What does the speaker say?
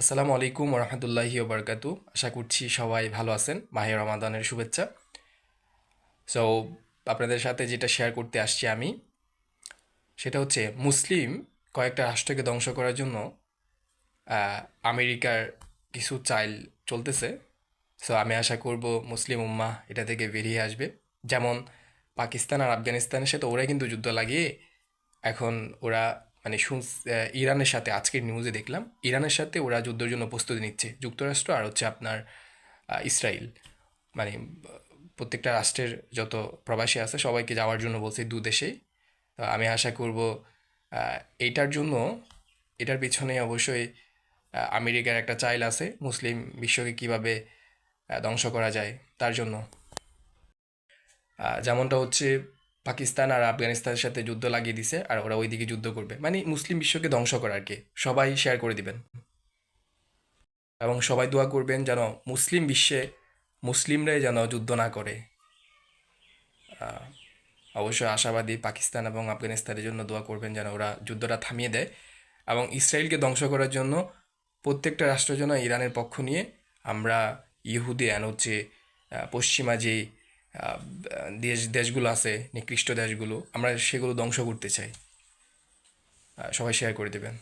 আসসালামু আলাইকুম রহমতুল্লাহি ওবরকাতু। আশা করছি সবাই ভালো আছেন। মাহে রমাদানের শুভেচ্ছা। সো আপনাদের সাথে যেটা শেয়ার করতে আসছি আমি, সেটা হচ্ছে মুসলিম কয়েকটা রাষ্ট্রকে ধ্বংস করার জন্য আহ, আমেরিকার কিছু চাইল চলতেছে। সো আমি আশা করব মুসলিম উম্মাহ এটা থেকে বেরিয়ে আসবে। যেমন পাকিস্তান আর আফগানিস্তানের সাথে ওরা কিন্তু যুদ্ধ লাগিয়ে এখন ওরা মানে ইরানের সাথে আজকের নিউজে দেখলাম ইরানের সাথে ওরা যুদ্ধের জন্য প্রস্তুতি নিচ্ছে, যুক্তরাষ্ট্র আর হচ্ছে আপনার ইসরায়েল। মানে প্রত্যেকটা রাষ্ট্রের যত প্রবাসী আছে সবাইকে যাওয়ার জন্য বলছে দু দেশেই। তো আমি আশা করব আহ, এইটার জন্য এটার পিছনে অবশ্যই আমেরিকার একটা চাইল আছে মুসলিম বিশ্বকে কিভাবে ধ্বংস করা যায় তার জন্য। যেমনটা হচ্ছে পাকিস্তান আর আফগানিস্তানের সাথে যুদ্ধ লাগিয়ে দিছে আর ওরা ওইদিকে যুদ্ধ করবে, মানে মুসলিম বিশ্বকে ধ্বংস করা আর কি। সবাই শেয়ার করে দিবেন এবং সবাই দোয়া করবেন যেন মুসলিম বিশ্বে মুসলিমরাই যেন যুদ্ধ না করে। অবশ্যই আশাবাদী পাকিস্তান এবং আফগানিস্তানের জন্য দোয়া করবেন যেন ওরা যুদ্ধটা থামিয়ে দেয় এবং ইসরায়েলকে ধ্বংস করার জন্য প্রত্যেকটা রাষ্ট্র যেন ইরানের পক্ষ নিয়ে আমরা ইহুদি অ্যান হচ্ছে পশ্চিমা যে দেশগুলো আছে নিকৃষ্ট দেশগুলো আমরা সেগুলো ধ্বংস করতে চাই। সবাই শেয়ার করে দেবেন।